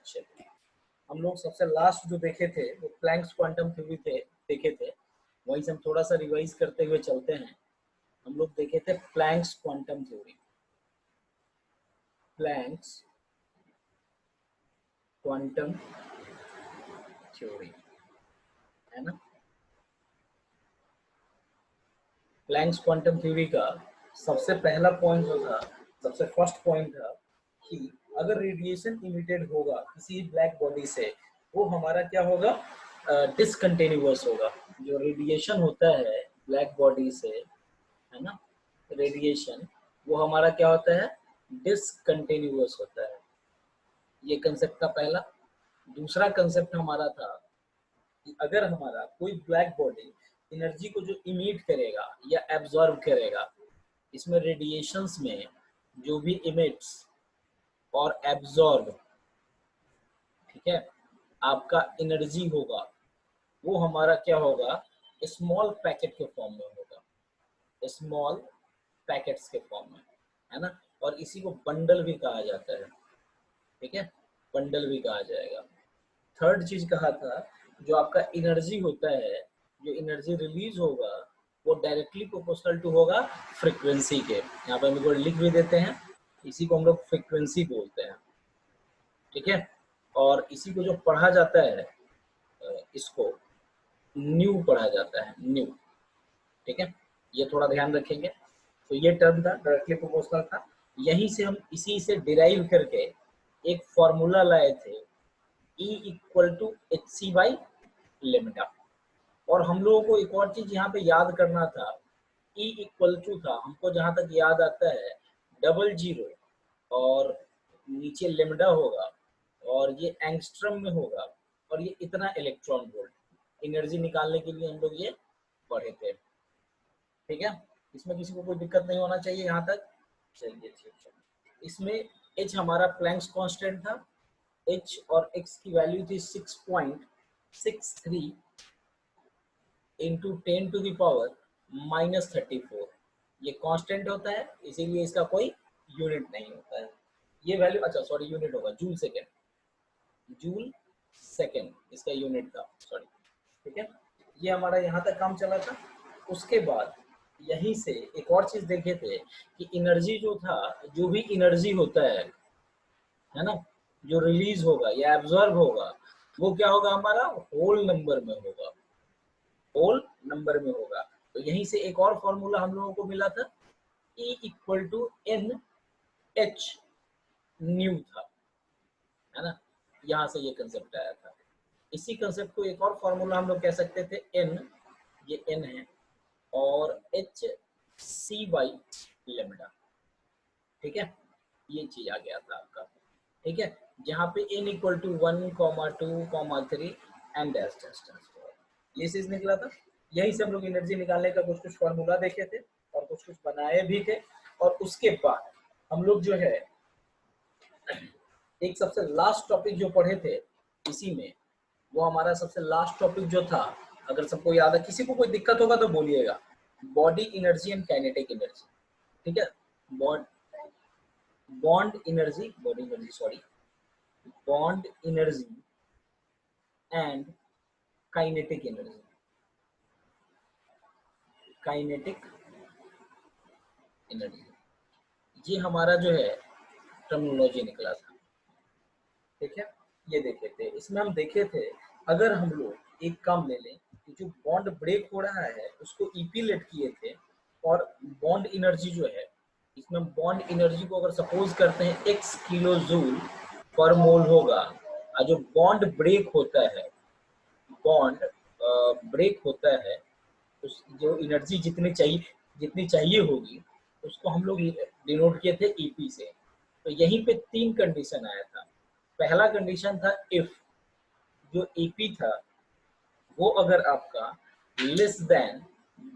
चलिए, हम लोग सबसे लास्ट जो देखे थे वो प्लैंक्स क्वांटम थ्योरी थे देखे थे, वहीं से हम थोड़ा सा रिवाइज करते हुए चलते हैं। हम लोग देखे थे Planck's quantum theory, Planck's quantum theory, है ना। प्लैंक्स क्वांटम थ्योरी का सबसे पहला पॉइंट जो था, सबसे फर्स्ट पॉइंट था कि अगर रेडिएशन इमिटेड होगा किसी ब्लैक बॉडी से, वो हमारा क्या होगा, डिसकंटिन्यूअस होगा। जो रेडिएशन होता है ब्लैक बॉडी से, है ना, रेडिएशन, वो हमारा क्या होता है, डिसकंटिन्यूअस होता है। ये कंसेप्ट का पहला। दूसरा कंसेप्ट हमारा था कि अगर हमारा कोई ब्लैक बॉडी एनर्जी को जो इमिट करेगा या एब्जॉर्ब करेगा, इसमें रेडिएशंस में जो भी इमिट्स और एब्जॉर्ब, ठीक है, आपका एनर्जी होगा, वो हमारा क्या होगा, स्मॉल पैकेट के फॉर्म में होगा, स्मॉल पैकेट्स के फॉर्म में, है ना। और इसी को बंडल भी कहा जाता है, ठीक है, बंडल भी कहा जाएगा। थर्ड चीज कहा था, जो आपका एनर्जी होता है, जो एनर्जी रिलीज होगा, वो डायरेक्टली प्रोपोर्शनल टू होगा फ्रीक्वेंसी के। यहाँ पे हम लोग लिख भी देते हैं, इसी को हम लोग फ्रीक्वेंसी बोलते हैं, ठीक है। और इसी को जो पढ़ा जाता है, इसको न्यू पढ़ा जाता है, न्यू, ठीक है। ये थोड़ा ध्यान रखेंगे। तो ये टर्म था, डायरेक्टली प्रोपोर्शनल था। यहीं से हम इसी से डिराइव करके एक फॉर्मूला लाए थे, E equal to H C by lambda. और हम लोगों को एक और चीज यहाँ पे याद करना था, E इक्वल टू था, हमको जहां तक याद आता है, 00 और नीचे लेमडा होगा, और ये एंगस्ट्रम में होगा, और ये इतना इलेक्ट्रॉन वोल्ट। एनर्जी निकालने के लिए हम लोग ये पढ़े थे, ठीक है। इसमें किसी को कोई दिक्कत नहीं होना चाहिए यहाँ तक। चलिए ठीक है। इसमें H हमारा प्लैंक्स कांस्टेंट था, H और X की वैल्यू थी 6.63 इंटू 10 टू द पावर -34। ये कांस्टेंट होता है, इसीलिए इसका कोई यूनिट नहीं होता है। ये वैल्यू, अच्छा सॉरी, यूनिट होगा जूल सेकेंड, जूल सेकेंड इसका यूनिट था, सॉरी, ठीक है। ये हमारा यहाँ तक काम चला था। उसके बाद यहीं से एक और चीज देखे थे कि एनर्जी जो था, जो भी एनर्जी होता है ना, जो रिलीज होगा या एब्जॉर्ब होगा, वो क्या होगा, हमारा होल नंबर में होगा, होल नंबर में होगा। तो यहीं से एक और फॉर्मूला हम लोगों को मिला था, E equal to N H nu था, है ना। यहाँ से ये कंसेप्ट आया था। इसी कंसेप्ट को एक और फॉर्मूला हम लोग कह सकते थे, एन, ये एन है, और एच सी बाई लेमडा, ठीक है। ये चीज आ गया था आपका, ठीक है, जहाँ पे n equal to 1, 2, 3 and dash dash dash, ये चीज निकला था। यही से हम लोग एनर्जी निकालने का कुछ कुछ फॉर्मूला देखे थे और कुछ कुछ बनाए भी थे। और उसके बाद हम लोग जो है एक सबसे लास्ट टॉपिक जो पढ़े थे इसी में, वो हमारा सबसे लास्ट टॉपिक जो था, अगर सबको याद है, किसी को कोई दिक्कत होगा तो बोलिएगा, body energy and kinetic energy, ठीक है। Bond energy, body energy sorry, bond energy and kinetic energy, kinetic energy, ये हमारा जो है टर्मिनोलॉजी निकला था, ठीक है। ये देखे थे, इसमें हम देखे थे, अगर हम लोग एक काम ले लें कि जो बॉन्ड ब्रेक हो रहा है उसको ईपी लेट किए थे, और बॉन्ड एनर्जी जो है, इसमें बॉन्ड एनर्जी को अगर सपोज करते हैं x किलो जूल पर मोल होगा, और जो बॉन्ड ब्रेक होता है, बॉन्ड ब्रेक होता है, उस जो एनर्जी जितनी चाहिए होगी, उसको हम लोग डिनोट किए थे ईपी से। तो यहीं पे 3 कंडीशन आया था। पहला कंडीशन था, इफ जो ईपी था वो अगर आपका लेस देन,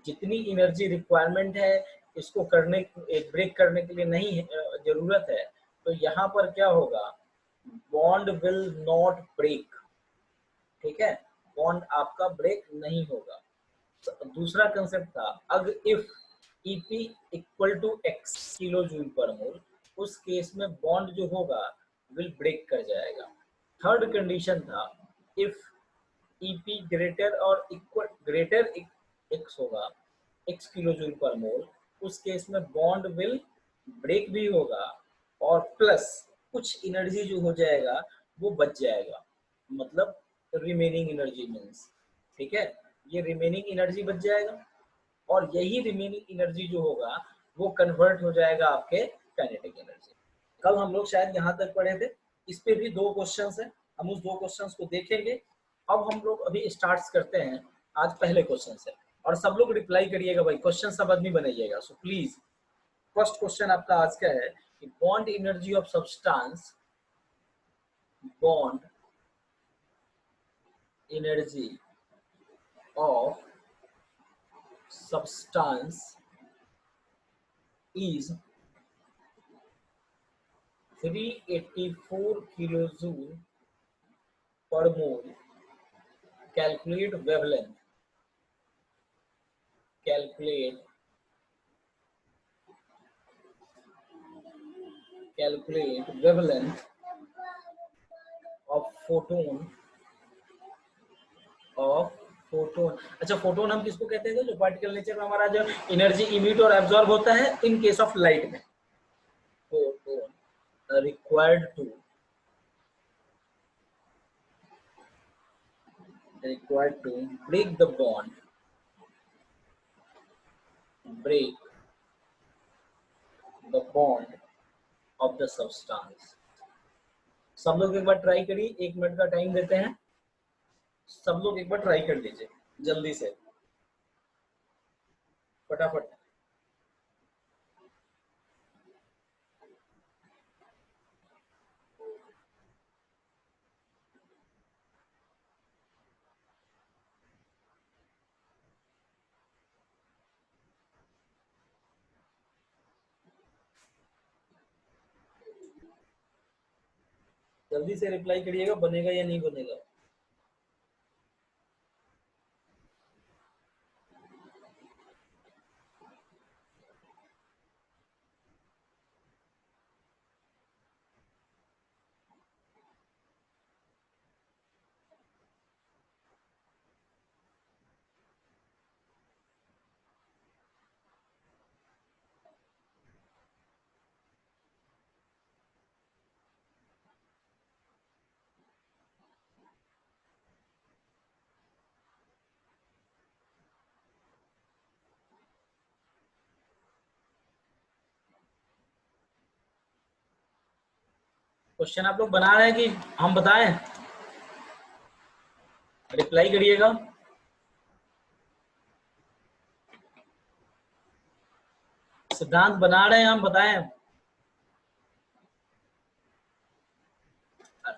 जितनी एनर्जी रिक्वायरमेंट है इसको करने, ब्रेक करने के लिए नहीं जरूरत है, तो यहाँ पर क्या होगा, बॉन्ड विल नॉट ब्रेक, ठीक है, बॉन्ड आपका ब्रेक नहीं होगा। दूसरा कंसेप्ट था, अगर if EP equal to X kilo joule per mole, उस केस में बॉन्ड जो होगा विल ब्रेक कर जाएगा, थर्ड कंडीशन था इफ ईपी ग्रेटर और इक्वल ग्रेटर एक्स होगा x kilo joule per mole, उस केस में बॉन्ड विल ब्रेक भी होगा और प्लस कुछ एनर्जी जो हो जाएगा वो बच जाएगा, मतलब रिमेनिंग एनर्जी मीन्स, ठीक है, ये रिमेनिंग एनर्जी बच जाएगा और यही रिमेनिंग एनर्जी जो होगा वो कन्वर्ट हो जाएगा आपके काइनेटिक एनर्जी। कल हम लोग शायद यहाँ तक पढ़े थे, इस पे भी 2 क्वेश्चंस हैं, हम उस 2 क्वेश्चंस को देखेंगे। अब हम लोग अभी स्टार्ट करते हैं आज पहले क्वेश्चन से, और सब लोग रिप्लाई करिएगा भाई, क्वेश्चन सब आदमी बनाइएगा। सो प्लीज फर्स्ट क्वेश्चन आपका आज का है कि bond energy of substance, bond energy of substance is 384 kilojoule per mole. Calculate wavelength. Calculate wavelength of photon अच्छा, फोटोन हम किसको कहते हैं? जो पार्टिकल नेचर में हमारा जो एनर्जी इमिट और एब्जॉर्ब होता है इन केस ऑफ लाइट में। Photon required to break the bond, of the substance। सब लोग एक बार ट्राई करिए, 1 मिनट का टाइम देते हैं, सब लोग एक बार ट्राई कर लीजिए जल्दी से, फटाफट। जल्दी से रिप्लाई करिएगा, बनेगा या नहीं बनेगा। क्वेश्चन आप लोग बना रहे हैं कि हम बताएं? रिप्लाई करिएगा। सिद्धांत बना रहे हैं, हम बताएं?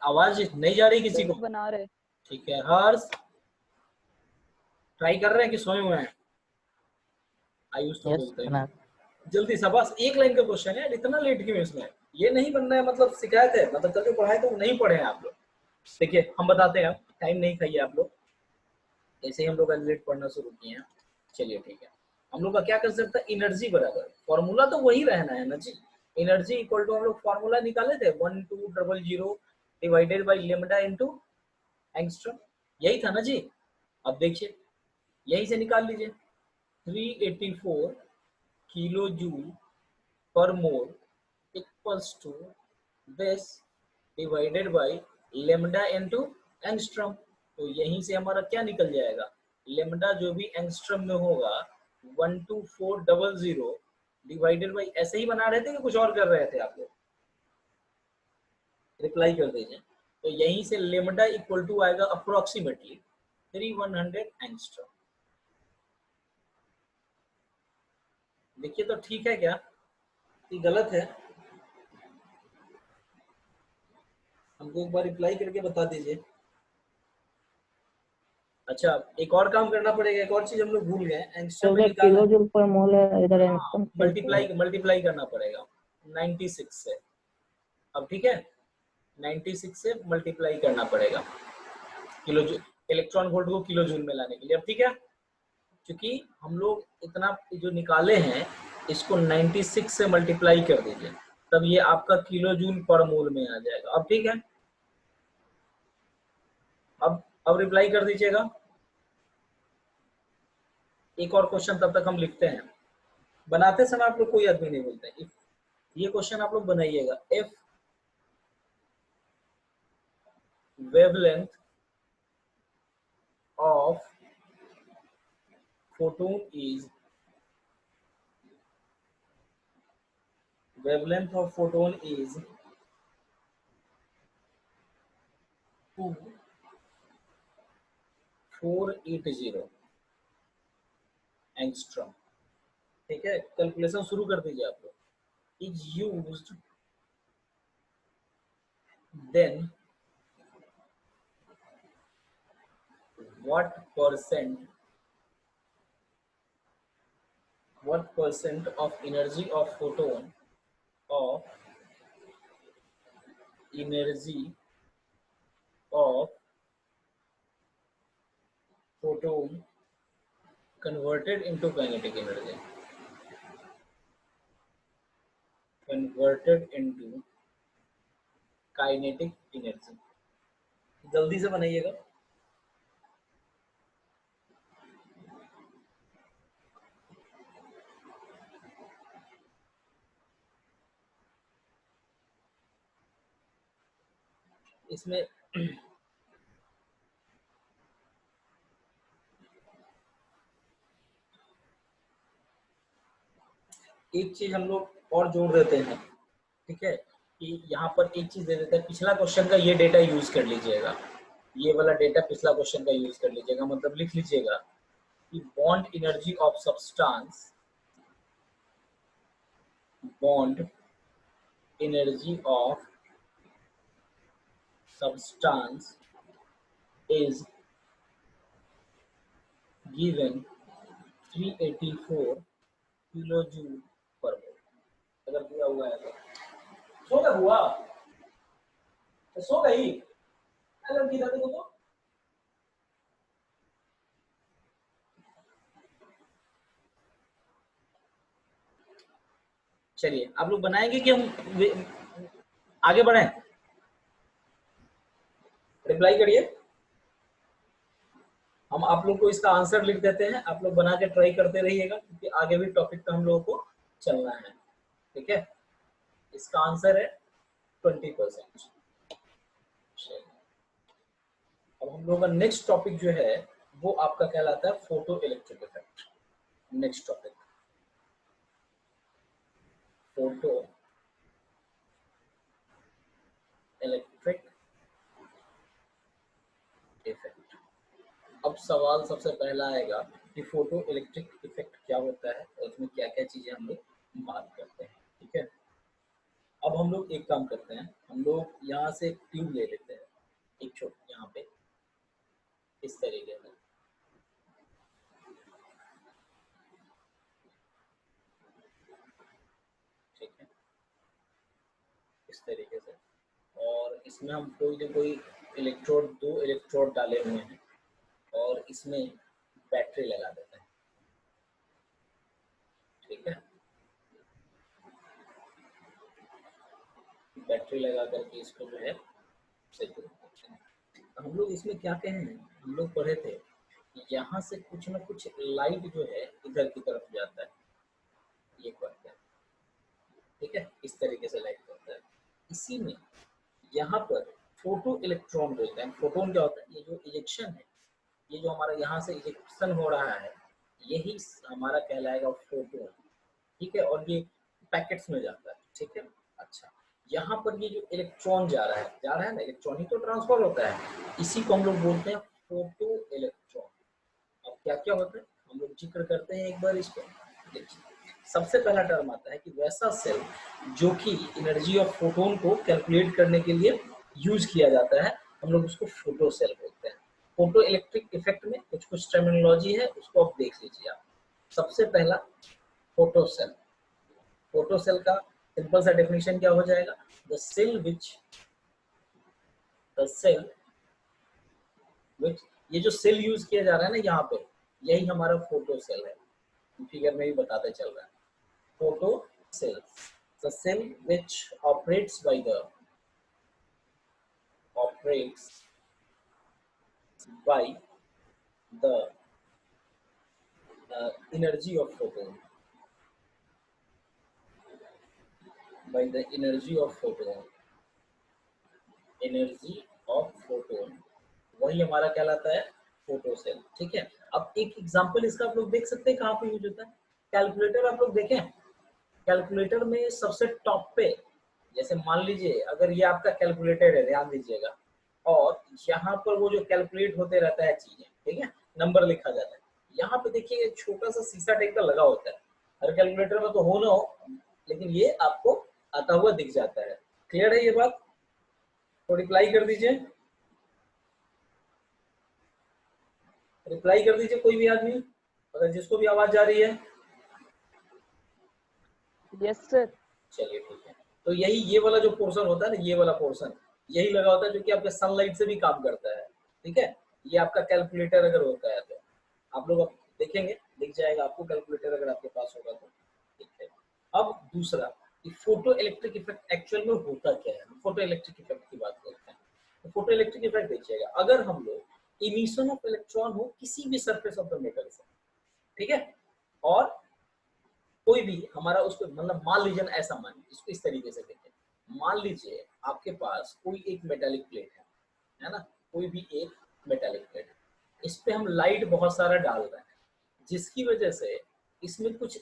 आवाज नहीं जा रही किसी को? बना रहे। ठीक है, हर्ष ट्राई कर रहे हैं कि सोए हुए हैं? आयुष तो बोलते हैं जल्दी सा, बस 1 लाइन का क्वेश्चन है, इतना लेट क्यों इसमें? ये नहीं बनना है, मतलब शिकायत है, मतलब कल जो पढ़ाए तो नहीं पढ़े हैं आप लोग। देखिए हम बताते हैं, टाइम नहीं खाइए आप लोग, ऐसे ही हम लोग लेट पढ़ना शुरू किए हैं। चलिए ठीक है, हम लोग का क्या कर सकता है, एनर्जी बराबर फॉर्मूला तो वही रहना है ना जी। एनर्जी इक्वल टू हम लोग फॉर्मूला निकाले थे 1200 divided by lambda into angstrom, यही था ना जी। अब देखिए यही से निकाल लीजिए, 384 kilo joule per mole equals to this divided by lambda into angstrom. तो यहीं से हमारा क्या निकल जाएगा, लेमडा जो भी एंगस्ट्रॉम में होगा 12400 डिवाइडेड बाई, ऐसे ही बना रहे थे कि कुछ और कर रहे थे आप लोग? रिप्लाई कर दीजिए। तो यहीं से लेमडा इक्वल टू आएगा अप्रोक्सीमेटली 3100 एंगस्ट्रॉम। देखिए तो ठीक है क्या कि गलत है? हमको एक बार रिप्लाई करके बता दीजिए। अच्छा, एक और काम करना पड़ेगा, एक और चीज हम लोग भूल गए, एंगस्ट्रम में निकालना, किलो जूल पर मोल है इधर, एंगस्ट्रम मल्टीप्लाई करना पड़ेगा 96 से। अब ठीक है, 96 से मल्टीप्लाई करना पड़ेगा किलो जूल, इलेक्ट्रॉन वोल्ट को किलो जूल में लाने के लिए। अब ठीक है, क्योंकि हम लोग इतना जो निकाले हैं इसको 96 से मल्टीप्लाई कर दीजिए, तब ये आपका किलो जूल पर मोल में आ जाएगा। अब ठीक है, अब रिप्लाई कर दीजिएगा। एक और क्वेश्चन तब तक हम लिखते हैं। बनाते समय आप लोग कोई आदमी नहीं बोलते। ये क्वेश्चन आप लोग बनाइएगा। If wavelength of photon is wavelength of photon is 2480 angstrom. ठीक है, कैलकुलेशन शुरू कर दीजिए आप लोग। Is used then what percent of energy of photon of energy of photon converted into kinetic energy, converted into kinetic energy। जल्दी से बनाइएगा। इसमें एक चीज हम लोग और जोड़ देते हैं। ठीक है, कि यहाँ पर एक चीज दे देते हैं। पिछला क्वेश्चन का ये डेटा यूज कर लीजिएगा। ये वाला डेटा पिछला क्वेश्चन का यूज कर लीजिएगा। मतलब लिख लीजिएगा कि bond energy of substance, bond energy of substance is given 384 kilo joule per mole. अगर दिया हुआ है तो सो गया हुआ तो सो गई। अगर दिया तो चलिए आप लोग बनाएंगे कि हम आगे बढ़े? रिप्लाई करिए। हम आप लोग को इसका आंसर लिख देते हैं। आप लोग बना के ट्राई करते रहिएगा, क्योंकि आगे भी टॉपिक पे हम लोगों को चलना है। ठीक है, इसका आंसर है 20%। अब हम लोगों का नेक्स्ट टॉपिक जो है वो आपका कहलाता है photo electric effect. Next topic photo electric effect. अब सवाल सबसे पहला आएगा कि फोटो इलेक्ट्रिक इफेक्ट क्या होता है और उसमें क्या क्या चीजें हम लोग बात करते हैं। ठीक है, अब हम लोग एक काम करते हैं। हम लोग यहाँ से एक ट्यूब ले लेते हैं, एक छोटी यहाँ पे इस तरीके से। ठीक है, इस तरीके से। और इसमें हम कोई ना कोई इलेक्ट्रोड, 2 इलेक्ट्रोड डाले हुए हैं और इसमें बैटरी लगा देते हैं। ठीक है, बैटरी लगा करके इसको जो है सेट करते हैं। हम लोग इसमें क्या कहें, हम लोग पढ़े थे यहाँ से कुछ ना कुछ लाइट जो है इधर की तरफ जाता है, ये करते हैं। ठीक है, इस तरीके से लाइट करता है। इसी में यहाँ पर फोटो इलेक्ट्रॉन बोलते हैं। फोटोन क्या होता है? ये जो इजेक्शन है, ये जो हमारा यहाँ से इजेक्शन हो रहा है, यही हमारा कहलाएगा फोटोन। ठीक है, और ये पैकेट्स में जाता है। ठीक है, अच्छा, यहाँ पर ये जो इलेक्ट्रॉन जा रहा है ना, इलेक्ट्रॉन ही तो ट्रांसफर होता है। इसी को हम लोग बोलते हैं फोटो इलेक्ट्रॉन। अब क्या क्या होता है हम लोग जिक्र करते हैं एक बार इसको। देखिए, सबसे पहला टर्म आता है कि वैसा सेल जो कि एनर्जी ऑफ फोटोन को कैलकुलेट करने के लिए यूज किया जाता है, हम लोग उसको फोटो सेल बोलते हैं। फोटो इलेक्ट्रिक इफेक्ट में कुछ कुछ टर्मिनोलॉजी है, उसको आप देख लीजिए। आप सबसे पहला फोटो सेल। फोटो सेल का सिंपल सा डेफिनेशन क्या हो जाएगा? द सेल विच ये जो सेल यूज किया जा रहा है ना यहाँ पे, यही हमारा फोटो सेल है। फिगर में भी बताते चल रहा है। Photocell, the cell which operates by the energy of photon, by the energy of photon, energy of photon, वही हमारा कहलाता है फोटो सेल। ठीक है, अब एक एग्जांपल इसका आप लोग देख सकते हैं कहाँ पे यूज होता है। कैलकुलेटर आप लोग देखें, कैलकुलेटर में सबसे टॉप पे, जैसे मान लीजिए अगर ये आपका कैलकुलेटर है, ध्यान दीजिएगा, और यहाँ पर वो जो कैलकुलेट होते रहता है चीजें, ठीक है, नंबर लिखा जाता है, यहाँ पे देखिए एक छोटा सा शीशा टाइप का लगा होता है, हर कैलकुलेटर में तो हो ना हो, लेकिन ये आपको आता हुआ दिख जाता है। क्लियर है ये बात? तो रिप्लाई कर दीजिए, रिप्लाई कर दीजिए कोई भी आदमी, अगर जिसको भी आवाज जा रही है। Yes sir. चलिए ठीक है, तो यही ये वाला जो पोर्शन होता है ना, ये वाला पोर्शन यही लगा होता है जो कि आपके सनलाइट से भी काम करता है। ठीक है, ये आपका कैलकुलेटर अगर होता है तो आप लोग देखेंगे, दिख जाएगा आपको कैलकुलेटर अगर आपके पास होगा तो। ठीक है, अब दूसरा कि फोटो इलेक्ट्रिक इफेक्ट एक्चुअल में होता क्या है। फोटो इलेक्ट्रिक इफेक्ट की बात करते हैं, तो फोटो इलेक्ट्रिक इफेक्ट देखिएगा, अगर हम लोग इमिशन ऑफ इलेक्ट्रॉन हो किसी भी सरफेस ऑफ द मेटल से, ठीक है, और कोई भी हमारा उसको मतलब मान लीजिए ना, ऐसा मान इसको इस तरीके से देखें, मान लीजिए आपके पास कोई एक मेटालिक प्लेट है ना, कोई भी एक मेटालिक प्लेट है, इस पे हम लाइट बहुत सारा डाल रहे हैं, जिसकी वजह से इसमें कुछ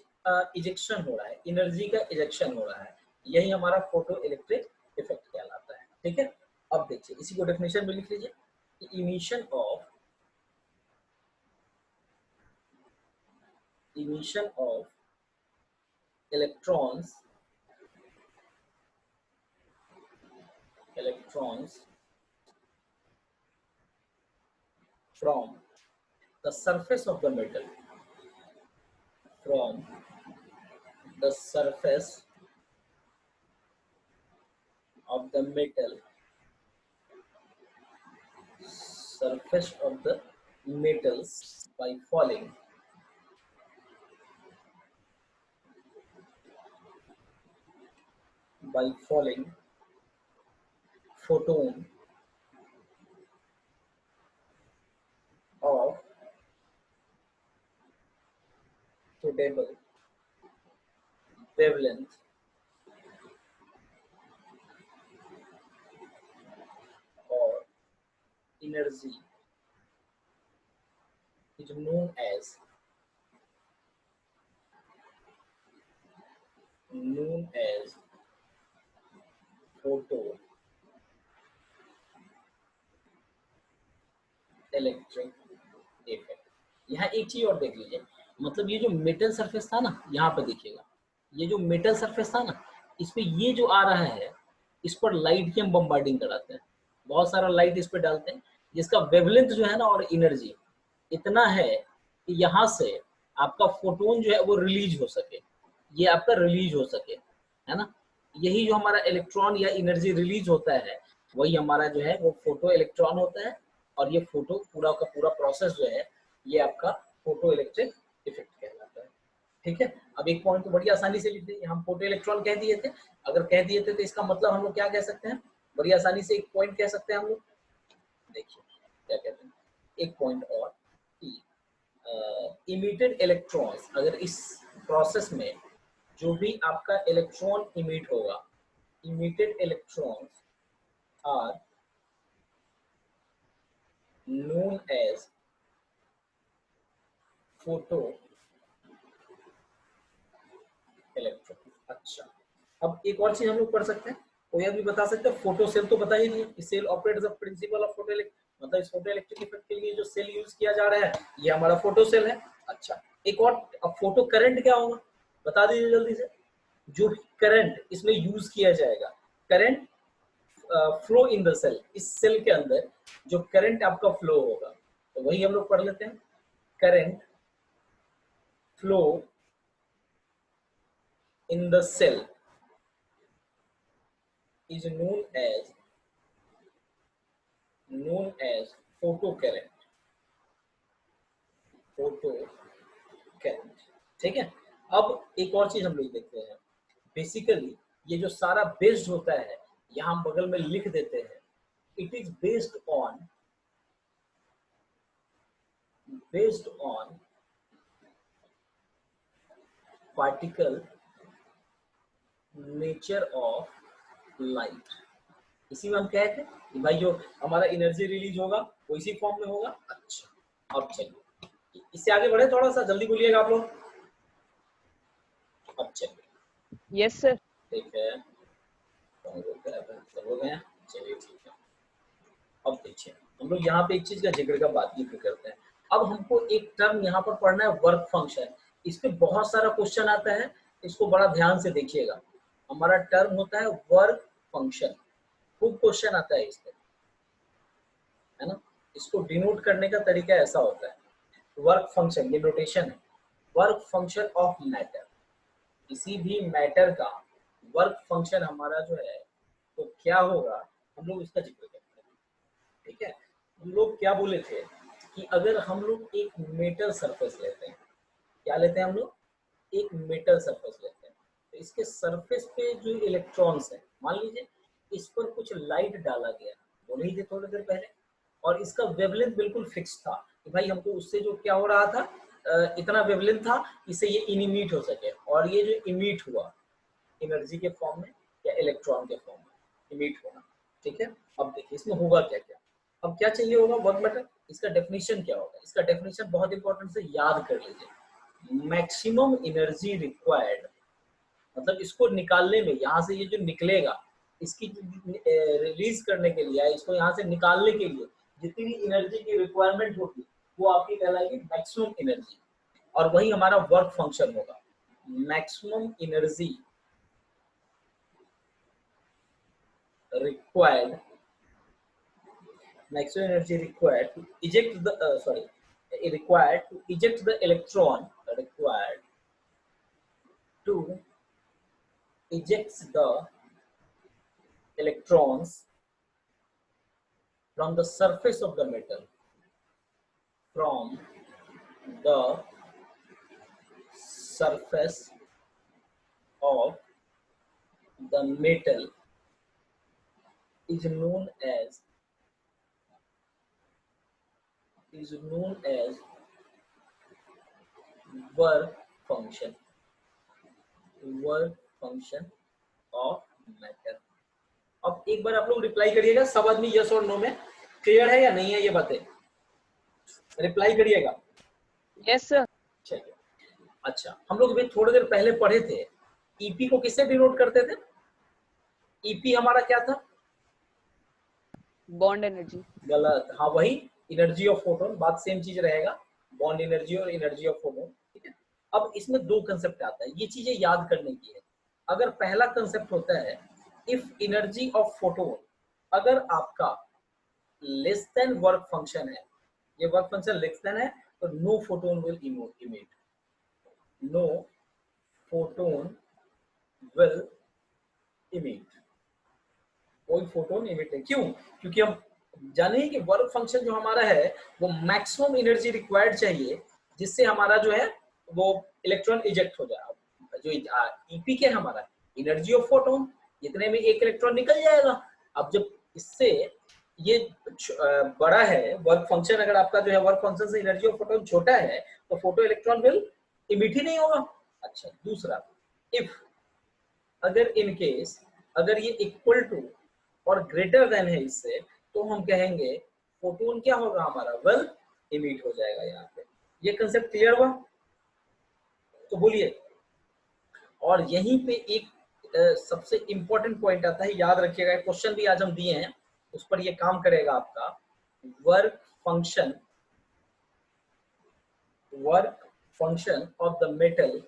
इजेक्शन हो रहा है, एनर्जी का इजेक्शन हो रहा है, यही हमारा फोटो इलेक्ट्रिक इफेक्ट कहलाता है। ठीक है, अब देखिए इसी को डेफिनेशन में लिख लीजिए, emission of electrons from the surface of the metal, from the surface of the metal, surface of the metals by falling photon of suitable wavelength or energy is known as photo electric effect. यहाँ एक चीज और देख लीजिए, मतलब ये जो metal surface था ना, यहाँ पे देखिएगा, ये जो मेटल सरफेस था ना, इस पे ये जो आ रहा है, इस पर लाइट की हम बम्बार्डिंग कराते हैं, बहुत सारा लाइट इस पे डालते हैं, जिसका वेवलेंथ जो है ना और एनर्जी इतना है कि यहाँ से आपका फोटोन जो है वो रिलीज हो सके, ये आपका रिलीज हो सके, है ना। यही जो हमारा इलेक्ट्रॉन या एनर्जी रिलीज होता है, वही हमारा जो है वो फोटो इलेक्ट्रॉन होता है, और ये फोटो पूरा का पूरा प्रोसेस जो है ये आपका फोटो इलेक्ट्रिक इफेक्ट कहलाता है। ठीक है, अब एक पॉइंट तो बड़ी आसानी से लिख दिए, हम फोटो इलेक्ट्रॉन कह दिए थे, अगर कह दिए थे तो इसका मतलब हम लोग क्या कह सकते हैं, बड़ी आसानी से एक पॉइंट कह सकते हैं हम लोग। देखिए क्या कहते हैं, एक पॉइंट और कि इमिटेड इलेक्ट्रॉन्स, अगर इस प्रोसेस में जो भी आपका इलेक्ट्रॉन इमिट होगा, emitted electrons are known as photoelectron. अच्छा, अब एक और चीज हम लोग पढ़ सकते हैं, कोई अभी बता सकते हैं, फोटो सेल तो बता ही दिए कि cell operates the principle of photoelectric, मतलब इस फोटो इलेक्ट्रिक इफेक्ट के लिए जो सेल यूज किया जा रहा है ये हमारा फोटो सेल है। अच्छा, एक और, अब फोटो करंट क्या होगा बता दीजिए जल्दी से, जो भी करंट इसमें यूज किया जाएगा, current flow in the cell, इस सेल के अंदर जो करंट आपका फ्लो होगा, तो वही हम लोग पढ़ लेते हैं, current flow in the cell is known as photocurrent, photocurrent। ठीक है, अब एक और चीज हम लोग देखते हैं, बेसिकली ये जो सारा बेस्ड होता है, यहाँ हम बगल में लिख देते हैं, it is based on based on particle nature of light. इसी में हम कहे थे कि भाई जो हमारा एनर्जी रिलीज होगा वो इसी फॉर्म में होगा। अच्छा, अब चलिए इससे आगे बढ़े, थोड़ा सा जल्दी बोलिएगा आप लोग। अब चलिए, यस सर। ठीक है, सब हो गए, चलिए ठीक है। अब देखिए हम लोग यहाँ पे एक चीज का जिक्र करते हैं। अब हमको एक टर्म यहाँ पर पढ़ना है, वर्क फंक्शन। इस पे बहुत सारा क्वेश्चन आता है, इसको बड़ा ध्यान से देखिएगा। हमारा टर्म होता है वर्क फंक्शन, खूब क्वेश्चन आता है इस पे, है ना। इसको डिनोट करने का तरीका ऐसा होता है, वर्क फंक्शन, ये नोटेशन है, वर्क फंक्शन ऑफ मैटर। किसी भी मैटर का वर्क फंक्शन हमारा जो है तो क्या होगा, हम लोग इसका जिक्र करते हैं। ठीक है, हम लोग क्या बोले थे कि अगर हम लोग एक मेटल सरफेस लेते हैं, क्या लेते हैं हम लोग, एक मेटल सरफेस लेते हैं, तो इसके सरफेस पे जो इलेक्ट्रॉन्स है, मान लीजिए इस पर कुछ लाइट डाला गया, बोले ही थे थोड़ी देर पहले, और इसका वेवलेंथ बिल्कुल फिक्स था कि भाई हमको उससे जो क्या हो रहा था, इतना वेवलेंथ था इससे ये इनिमिट हो सके, और ये जो इमिट हुआ एनर्जी के फॉर्म में या इलेक्ट्रॉन के फॉर्म में इमिट होना। ठीक है, अब देखिए इसमें होगा क्या क्या। अब क्या चाहिए होगा, वर्क मैटर, इसका डेफिनेशन क्या होगा, इसका डेफिनेशन बहुत इंपॉर्टेंट से याद कर लीजिए। मैक्सिमम एनर्जी रिक्वायर्ड, मतलब इसको निकालने में, यहाँ से ये जो निकलेगा इसकी रिलीज करने के लिए, इसको यहाँ से निकालने के लिए जितनी भी एनर्जी की रिक्वायरमेंट होगी वो आपकी कहलाएगी मैक्सिमम एनर्जी, और वही हमारा वर्क फंक्शन होगा। Maximum energy required, maximum energy required to eject the required to eject the electron, required to eject the electrons from the surface of the metal, from the surface of the metal is known as work function, work function of matter। अब एक बार आप लोग reply करिएगा, सब आदमी yes और no में clear है या नहीं है ये बातें, रिप्लाई करिएगा। Yes sir. चलिए, अच्छा हम लोग भी थोड़ी देर पहले पढ़े थे, ईपी को किससे डिनोट करते थे, ईपी हमारा क्या था, बॉन्ड एनर्जी। गलत, हाँ वही एनर्जी ऑफ फोटोन, बात सेम चीज रहेगा, बॉन्ड एनर्जी और एनर्जी ऑफ फोटोन। ठीक है, अब इसमें दो कंसेप्ट आता है, ये चीजें याद करने की है। अगर पहला कंसेप्ट होता है इफ एनर्जी ऑफ फोटोन, अगर आपका लेस देन वर्क फंक्शन है, ये वर्क फंक्शन लेस देन है, तो no photon will emit, no photon will emit, कोई फोटोन इमिट नहीं। क्यों, क्योंकि हम जाने कि वर्क फंक्शन जो हमारा है वो मैक्सिमम एनर्जी रिक्वायर्ड चाहिए जिससे हमारा जो है वो इलेक्ट्रॉन इजेक्ट हो जाए। जो ईपी के हमारा एनर्जी ऑफ फोटोन, इतने में एक इलेक्ट्रॉन निकल जाएगा। अब जब इससे ये बड़ा है वर्क फंक्शन, अगर आपका जो है वर्क फंक्शन से एनर्जी ऑफ फोटोन छोटा है तो फोटो इलेक्ट्रॉन विल इमिट ही नहीं होगा। अच्छा, दूसरा, इफ अगर इन केस अगर ये इक्वल टू और ग्रेटर देन है इससे, तो हम कहेंगे फोटोन क्या होगा हमारा, वेल इमिट हो जाएगा। यहाँ पे ये कंसेप्ट क्लियर हुआ, तो बोलिए। और यहीं पे एक सबसे इंपॉर्टेंट पॉइंट आता है, याद रखिएगा, क्वेश्चन भी आज हम दिए हैं उस पर ये काम करेगा आपका। Work function of the metal,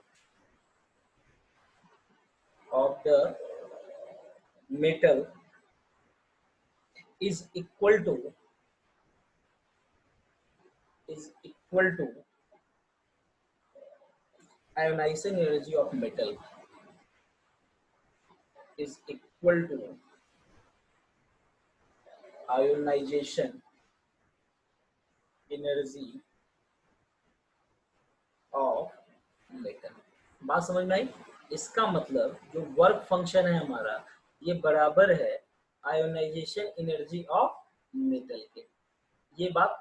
is equal to ionization energy of metal, is equal to ionization energy of metal। बात समझ में आई? इसका मतलब जो वर्क फंक्शन है हमारा ये बराबर है आयोनाइजेशन एनर्जी ऑफ मेटल के। ये बात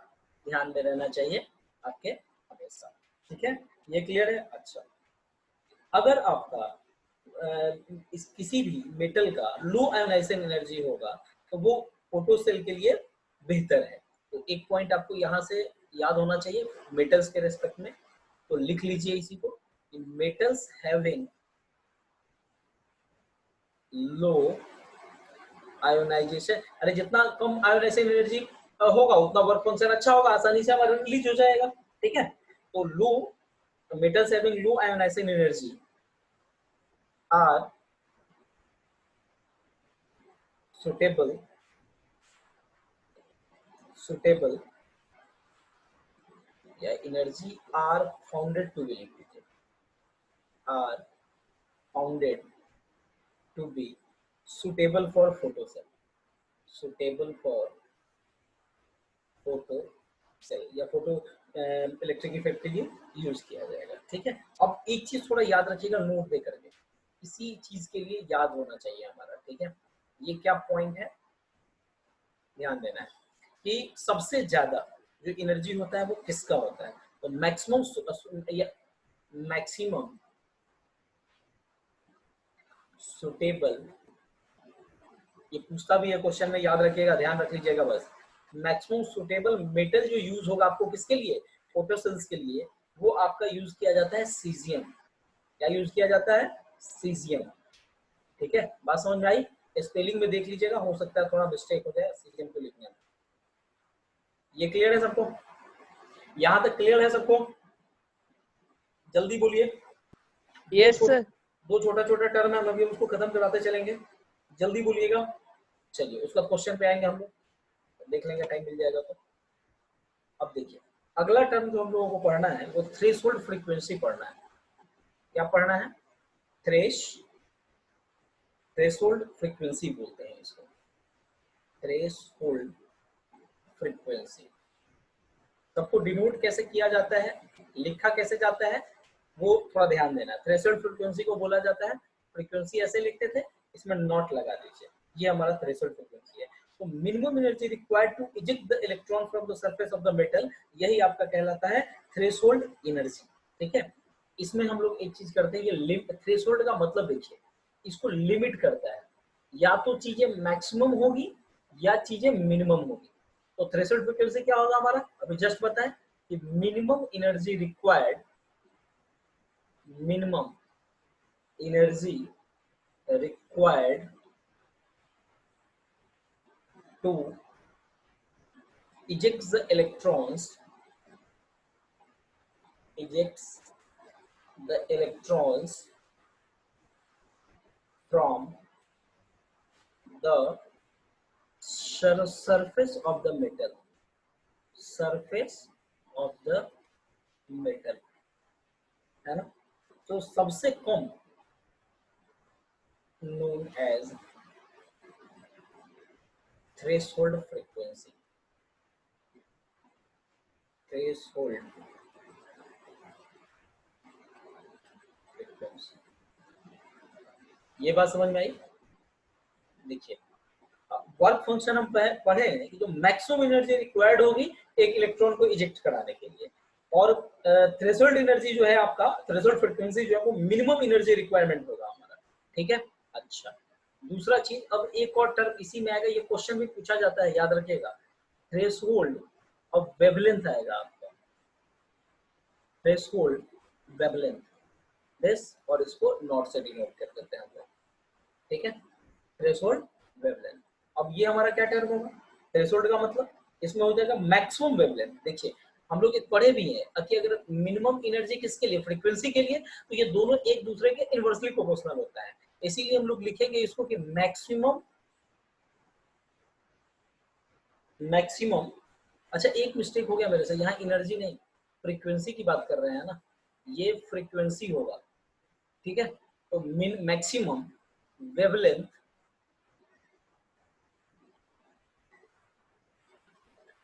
ध्यान में रहना चाहिए। आपके हमेशा। ठीक है, ये क्लियर है। अच्छा, अगर आपका किसी भी मेटल का लो आयोनाइजिंग एनर्जी होगा तो वो फोटो सेल के लिए बेहतर है। तो एक पॉइंट आपको यहाँ से याद होना चाहिए मेटल्स के रेस्पेक्ट में, तो लिख लीजिए इसी को, मेटल्स हैविंग लो आयोनाइजेशन, अरे जितना कम आयोनाइजेशन एनर्जी होगा उतना वर्क फंक्शन अच्छा होगा, आसानी से हमारा रिलीज हो जाएगा। ठीक है, तो low metals having low ionisation energy are suitable suitable या energy are founded to be liquid, are founded to be suitable for photocell, suitable for photocell या फोटो इलेक्ट्रिक इफेक्ट के लिए यूज किया जाएगा। ठीक है, अब एक चीज थोड़ा याद रखिएगा नोट दे करके, इसी चीज के लिए याद होना चाहिए हमारा। ठीक है, ये क्या पॉइंट है, ध्यान देना है कि सबसे ज्यादा जो एनर्जी होता है वो किसका होता है, तो मैक्सिमम या मैक्सिमम सुटेबल, ये पूछता भी है क्वेश्चन में, याद रखिएगा, ध्यान रख लीजिएगा बस। मैक्सिमम सुटेबल मेटल जो यूज होगा आपको किसके लिए, फोटोसेल्स के लिए, वो आपका यूज किया जाता है सीजियम। क्या यूज किया जाता है, सीजियम। ठीक है, बात समझ में आई। स्पेलिंग में देख लीजिएगा, हो सकता है थोड़ा मिस्टेक हो जाए सीजियम को लिखने में। ये क्लियर है सबको, यहाँ तक क्लियर है सबको, जल्दी बोलिए। दो यस छोट सर। दो छोटा छोटा टर्म है, हम अभी उसको खत्म कराते चलेंगे, जल्दी बोलिएगा। चलिए उसका क्वेश्चन पे आएंगे हम लोग, देख लेंगे टाइम मिल जाएगा तो। अब देखिए अगला टर्म जो हम लोगों को पढ़ना है वो थ्रेशोल्ड फ्रीक्वेंसी पढ़ना है। क्या पढ़ना है, थ्रेशोल्ड फ्रीक्वेंसी बोलते हैं इसको, थ्रेशोल्ड फ्रीक्वेंसी। सबको डिनोट कैसे किया जाता है, लिखा कैसे जाता है, वो थोड़ा ध्यान देना। थ्रेशोल्ड फ्रीक्वेंसी को बोला जाता है, फ्रीक्वेंसी ऐसे लिखते थे, इसमें नॉट लगा दीजिए, ये हमारा थ्रेशोल्ड फ्रीक्वेंसी है। तो minimum energy required to eject the electron from the surface of the metal, यही आपका कहलाता है थ्रेशोल्ड एनर्जी। ठीक है, इसमें हम लोग एक चीज करते हैं, ये थ्रेशोल्ड का मतलब देखिए, इसको लिमिट करता है, या तो चीजें मैक्सिमम होगी या चीजें मिनिमम होगी। तो थ्रेशोल्ड फ्रीक्वेंसी क्या होगा हमारा, अभी जस्ट बताएं कि minimum energy required, minimum energy required to eject the electrons, ejects the electrons from the surface of the metal, surface of the metal, है ना। तो सबसे कम known as threshold frequency, threshold frequency, ये बात समझ में आई। देखिए वर्क फंक्शन हम पढ़े हैं कि जो मैक्सिमम एनर्जी रिक्वायर्ड होगी एक इलेक्ट्रॉन को इजेक्ट कराने के लिए, और थ्रेशोल्ड एनर्जी जो है आपका, थ्रेशोल्ड फ्रीक्वेंसी जो है वो मिनिमम एनर्जी रिक्वायरमेंट होगा हमारा। ठीक है, अच्छा दूसरा चीज, अब एक और टर्म इसी में आएगा, ये क्वेश्चन भी पूछा जाता है, याद रखिएगा, थ्रेशोल्ड और वेवलेंथ आएगा आपका, थ्रेशोल्ड वेवलेंथ, दिस, और इसको नॉट से डिनोट कर देते हैं हम लोग। ठीक है, थ्रेशोल्ड वेवलेंथ। अब ये हमारा क्या टर्म होगा, थ्रेशोल्ड का मतलब इसमें हो जाएगा मैक्सिमम वेवलेंथ। देखिए हम लोग पढ़े भी हैं कि अगर मिनिमम एनर्जी किसके लिए, फ्रीक्वेंसी के लिए, तो ये दोनों एक दूसरे के इनवर्सली प्रोपोर्शनल होता है, इसीलिए हम लोग लिखेंगे इसको कि मैक्सिमम, मैक्सिमम। अच्छा एक मिस्टेक हो गया मेरे से, यहाँ एनर्जी नहीं फ्रीक्वेंसी की बात कर रहे हैं ना, ये फ्रीक्वेंसी होगा। ठीक है, तो maximum wavelength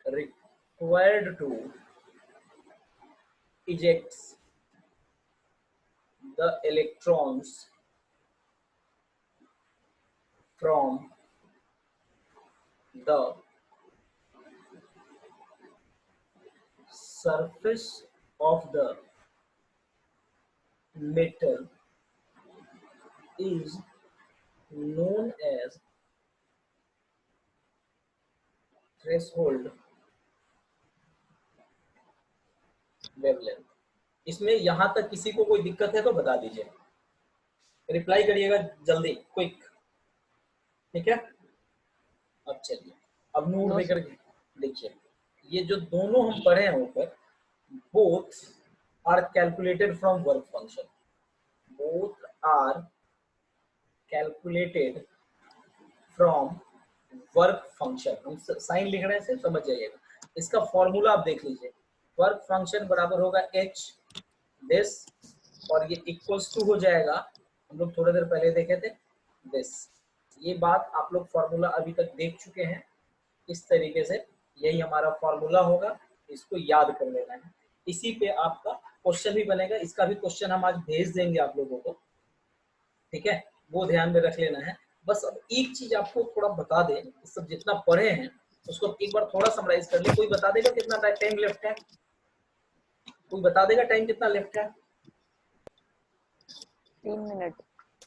required to eject the electrons from the surface of the metal is known as threshold wavelength। इसमें यहां तक किसी को कोई दिक्कत है तो बता दीजिए, रिप्लाई करिएगा जल्दी, क्विक। ठीक है, अब चलिए, अब नोट नो देकर देखिए, ये जो दोनों हम पढ़े हैं ऊपर, both are calculated from work function, both are calculated from work function. हम साइन लिख रहे हैं, सिर्फ समझ जाइएगा। इसका फॉर्मूला आप देख लीजिए, वर्क फंक्शन बराबर होगा एच दिस, और ये इक्वल्स टू हो जाएगा, हम लोग थोड़ी देर पहले देखे थे, दिस। ये बात आप लोग फॉर्मूला अभी तक देख चुके हैं। इस तरीके से यही हमारा फॉर्मूला होगा, इसको याद कर लेना है। इसी पे आपका क्वेश्चन भी बनेगा, इसका भी क्वेश्चन हम आज भेज देंगे आप लोगों को, ठीक है, वो ध्यान में रख लेना है। बस अब एक चीज आपको थोड़ा बता दें, सब जितना पढ़े हैं उसको एक बार थोड़ा समराइज कर ले। कोई बता देगा कितना टाइम लेफ्ट है? कोई बता देगा टाइम कितना लेफ्ट है? 3 मिनट।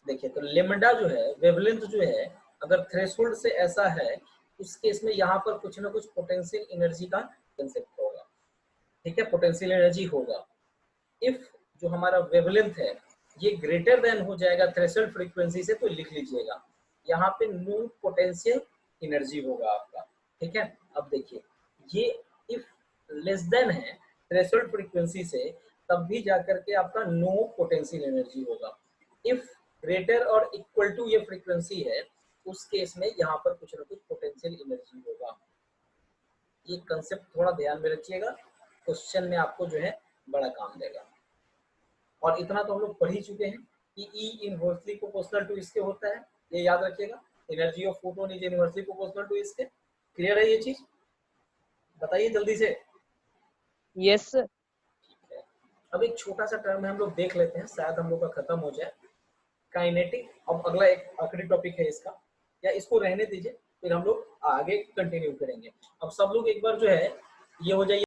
देखिए, तो लेमडा जो है, वेवलेंथ जो है, अगर थ्रेशोल्ड से ऐसा है, उस केस में यहाँ पर कुछ ना कुछ पोटेंशियल एनर्जी का कंसेप्ट होगा। ठीक है, पोटेंशियल एनर्जी होगा। इफ जो हमारा वेवलेंथ है ये ग्रेटर देन हो जाएगा थ्रेशोल्ड फ्रीक्वेंसी से, तो लिख लीजिएगा यहाँ पे नो पोटेंशियल एनर्जी होगा आपका। ठीक है, अब देखिए, ये इफ लेस देन है थ्रेशोल्ड फ्रीक्वेंसी से, तब भी जाकर के आपका नो पोटेंशियल एनर्जी होगा। इफ ग्रेटर और इक्वल टू ये फ्रीक्वेंसी है, उस केस में यहाँ पर कुछ ना कुछ पोटेंशियल एनर्जी होगा। ये कंसेप्ट थोड़ा ध्यान में रखिएगा, क्वेश्चन में आपको जो है बड़ा काम देगा। और इतना तो हम लोग पढ़ ही चुके हैं कि E इनवर्सली प्रोपोर्शनल टू इसके होता है, ये याद रखिएगा। Energy of photon is inversely proportional to इसके। क्लियर है ये चीज? बताइए जल्दी से। Yes sir. अब एक छोटा सा टर्म है, हम लोग देख लेते हैं, शायद हम लोग का खत्म हो जाए, काइनेटिक। अब अगला एक आखिरी टॉपिक है इसका, या इसको रहने दीजिए, फिर हम लोग आगे कंटिन्यू करेंगे। अब सब लोग एक बार जो है ये हो जाइए।